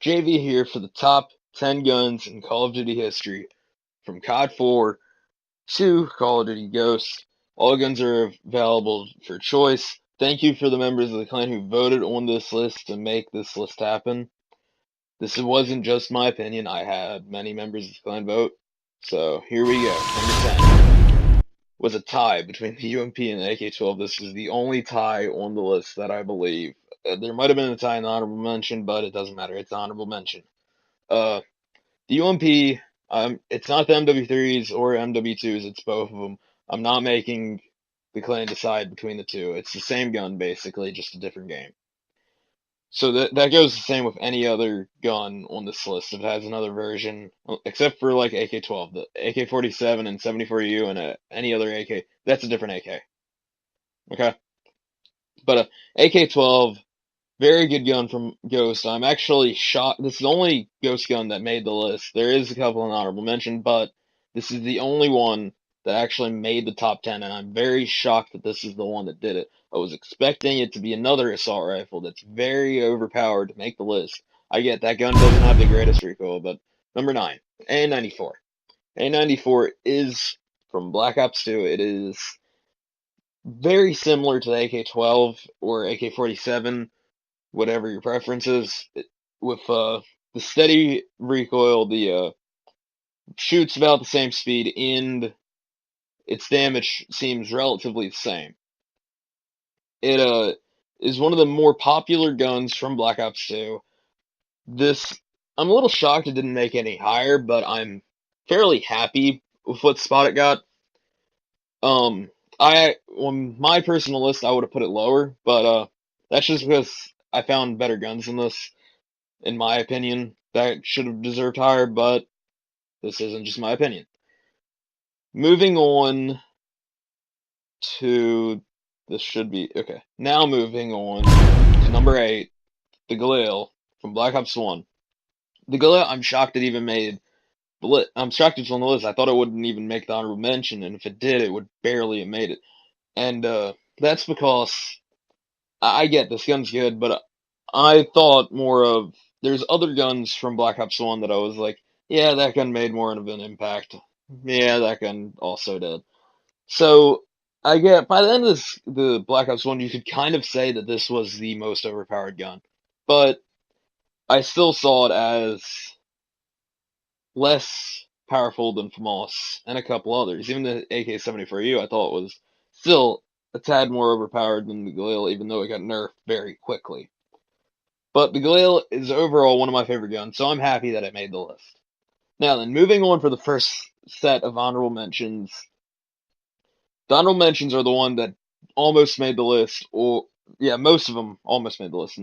JV here for the top 10 guns in Call of Duty history, from COD 4 to Call of Duty Ghosts. All guns are available for choice. Thank you for the members of the clan who voted on this list to make this list happen. This wasn't just my opinion, I had many members of the clan vote. So here we go. Number 10 was a tie between the UMP and the AK-12. This is the only tie on the list that I believe. There might have been a tie in the honorable mention, but it doesn't matter. It's honorable mention. The UMP, it's not the MW3s or MW2s, it's both of them. I'm not making the clan decide between the two. It's the same gun, basically, just a different game. So that goes the same with any other gun on this list. If it has another version, except for like AK-12, the AK-47 and 74U and any other AK, that's a different AK. Okay? But AK-12, very good gun from Ghost. I'm actually shocked. This is the only Ghost gun that made the list. There is a couple in honorable mention, but this is the only one that actually made the top 10, and I'm very shocked that this is the one that did it. I was expecting it to be another assault rifle that's very overpowered to make the list. I get that gun doesn't have the greatest recoil, but number 9, A94. A94 is from Black Ops 2. It is very similar to the AK-12 or AK-47, whatever your preference is. With the steady recoil, the shoots about the same speed, and its damage seems relatively the same. It is one of the more popular guns from Black Ops 2. I'm a little shocked it didn't make any higher, but I'm fairly happy with what spot it got. On my personal list, I would have put it lower, but that's just because I found better guns than this, in my opinion, that should have deserved higher, but this isn't just my opinion. Moving on to this should be okay. Now moving on to number 8, the Galil from Black Ops 1. The Galil, I'm shocked it even made the list. I'm shocked it's on the list. I thought it wouldn't even make the honorable mention, and if it did, it would barely have made it. And that's because I get this gun's good, but I thought more of there's other guns from Black Ops 1 that I was like, yeah, that gun made more of an impact. Yeah, that gun also did. So I get by the end of the Black Ops 1, you could kind of say that this was the most overpowered gun, but I still saw it as less powerful than FAMAS and a couple others. Even the AK-74U I thought was still a tad more overpowered than the Galil, even though it got nerfed very quickly. But the Galil is overall one of my favorite guns, so I'm happy that it made the list. Now then, moving on for the first set of honorable mentions. The honorable mentions are the one that almost made the list, or yeah, most of them almost made the list.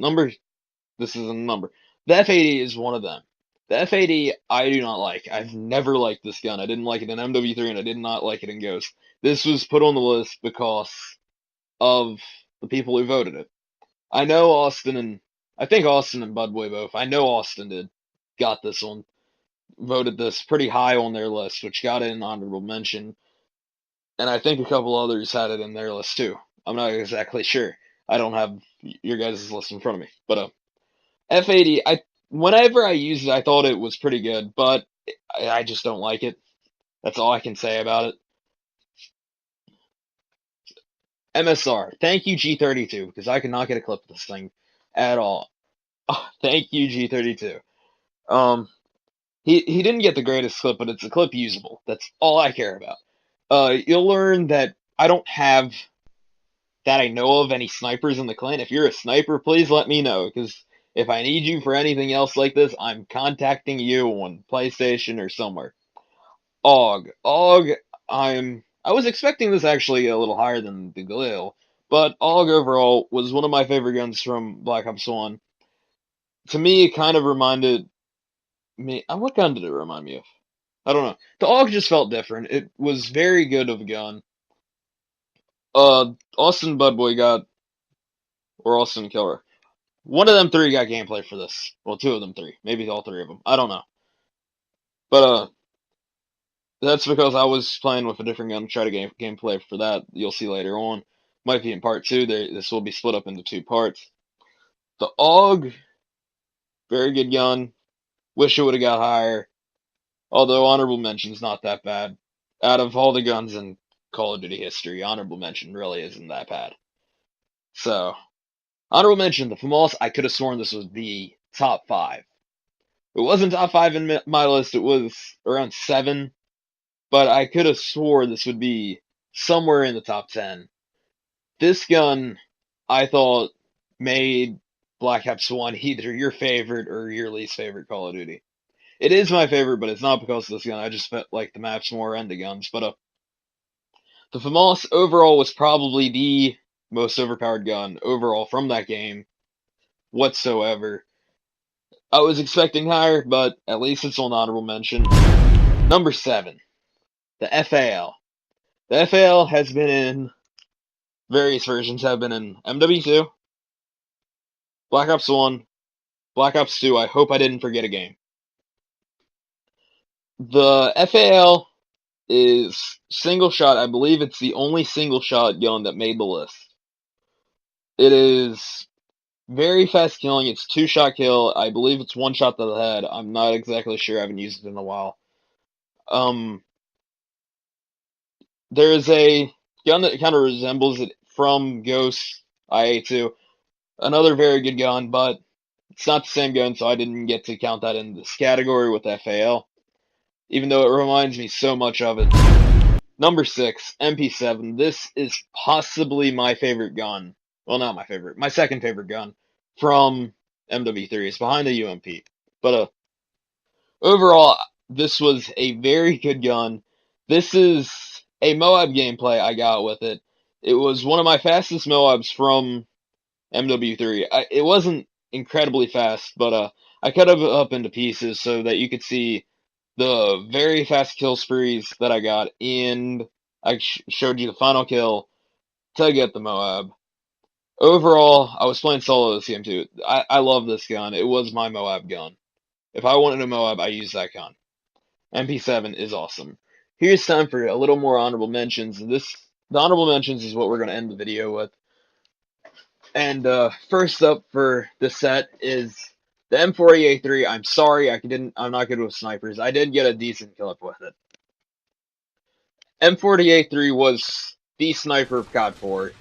This is a number. The F80 is one of them. The F80 I do not like. I've never liked this gun. I didn't like it in MW3 and I did not like it in Ghost. This was put on the list because of the people who voted it. I know I think Austin and Budboy both. I know Austin got this one, voted this pretty high on their list, which got it in honorable mention. And I think a couple others had it in their list too. I'm not exactly sure. I don't have your guys' list in front of me. But F80, whenever I used it, I thought it was pretty good, but I just don't like it. That's all I can say about it. MSR, thank you G32, because I could not get a clip of this thing at all. Oh, thank you G32. He didn't get the greatest clip, but it's a clip usable. That's all I care about. You'll learn that I don't have, that I know of, any snipers in the clan. If you're a sniper, please let me know, because if I need you for anything else like this, I'm contacting you on PlayStation or somewhere. AUG, I was expecting this actually a little higher than the Galil, but AUG overall was one of my favorite guns from Black Ops 1. To me, it kind of reminded me, what gun did it remind me of? I don't know. The AUG just felt different. It was very good of a gun. Austin Budboy got, or Austin Killer. One of them three got gameplay for this. Well, two of them three. Maybe all three of them. I don't know. But, that's because I was playing with a different gun to try to gameplay for that. You'll see later on. Might be in part 2. This will be split up into 2 parts. The AUG, very good gun. Wish it would have got higher. Although honorable mention's not that bad. Out of all the guns in Call of Duty history, honorable mention really isn't that bad. So, honorable mention, the FAMAS, I could have sworn this would be top 5. It wasn't top 5 in my list, it was around 7, but I could have swore this would be somewhere in the top 10. This gun, I thought, made Black Ops 1 either your favorite or your least favorite Call of Duty. It is my favorite, but it's not because of this gun. I just like the maps more and the guns. But the FAMAS overall was probably the most overpowered gun overall from that game whatsoever. I was expecting higher, but at least it's an honorable mention. Number 7, the FAL. The FAL has been in various versions. Have been in MW2, Black Ops 1, Black Ops 2. I hope I didn't forget a game. The FAL is single shot. I believe it's the only single shot gun that made the list. It is very fast killing. It's 2-shot kill. I believe it's 1 shot to the head. I'm not exactly sure. I haven't used it in a while. There is a gun that kind of resembles it from Ghost IA2. Another very good gun, but it's not the same gun, so I didn't get to count that in this category with FAL, even though it reminds me so much of it. Number 6, MP7. This is possibly my favorite gun. Well, not my favorite. My second favorite gun from MW3. It's behind the UMP. But overall, this was a very good gun. This is a Moab gameplay I got with it. It was one of my fastest Moabs from MW3. It wasn't incredibly fast, but I cut it up into pieces so that you could see the very fast kill sprees that I got, and I showed you the final kill to get the Moab. Overall, I was playing solo this game too. I love this gun. It was my Moab gun. If I wanted a Moab, I used that gun. MP7 is awesome. Here's time for a little more honorable mentions. The honorable mentions is what we're going to end the video with. And first up for the set is the M4A3. I'm sorry, I'm not good with snipers. I did get a decent kill up with it. M4A3 was the sniper of COD 4.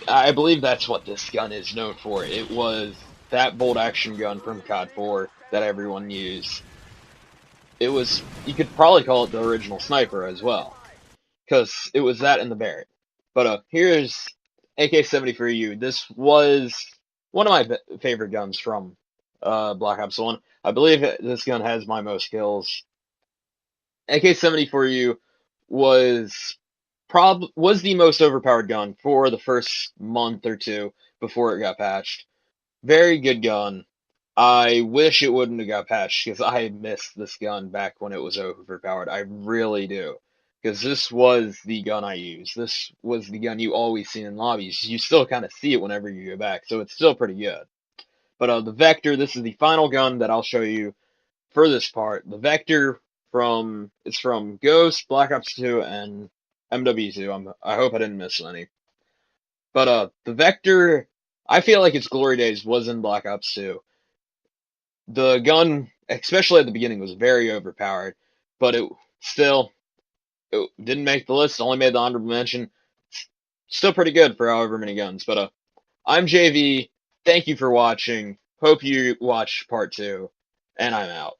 I believe that's what this gun is known for. It was that bolt action gun from COD 4 that everyone used. It was, you could probably call it the original sniper as well, because it was that in the Barrett. But here's AK-74U. This was one of my favorite guns from Black Ops 1. I believe this gun has my most kills. AK-74U was the most overpowered gun for the first month or two before it got patched. Very good gun. I wish it wouldn't have got patched because I missed this gun back when it was overpowered. I really do. Because this was the gun I used. This was the gun you always see in lobbies. You still kind of see it whenever you go back, so it's still pretty good. But the Vector, this is the final gun that I'll show you for this part. The Vector it's from Ghost, Black Ops 2, and MW2. I hope I didn't miss any. But the Vector, I feel like its glory days was in Black Ops 2. The gun, especially at the beginning, was very overpowered, but it didn't make the list, only made the honorable mention. Still pretty good for however many guns. But I'm JV. Thank you for watching. Hope you watch part 2, and I'm out.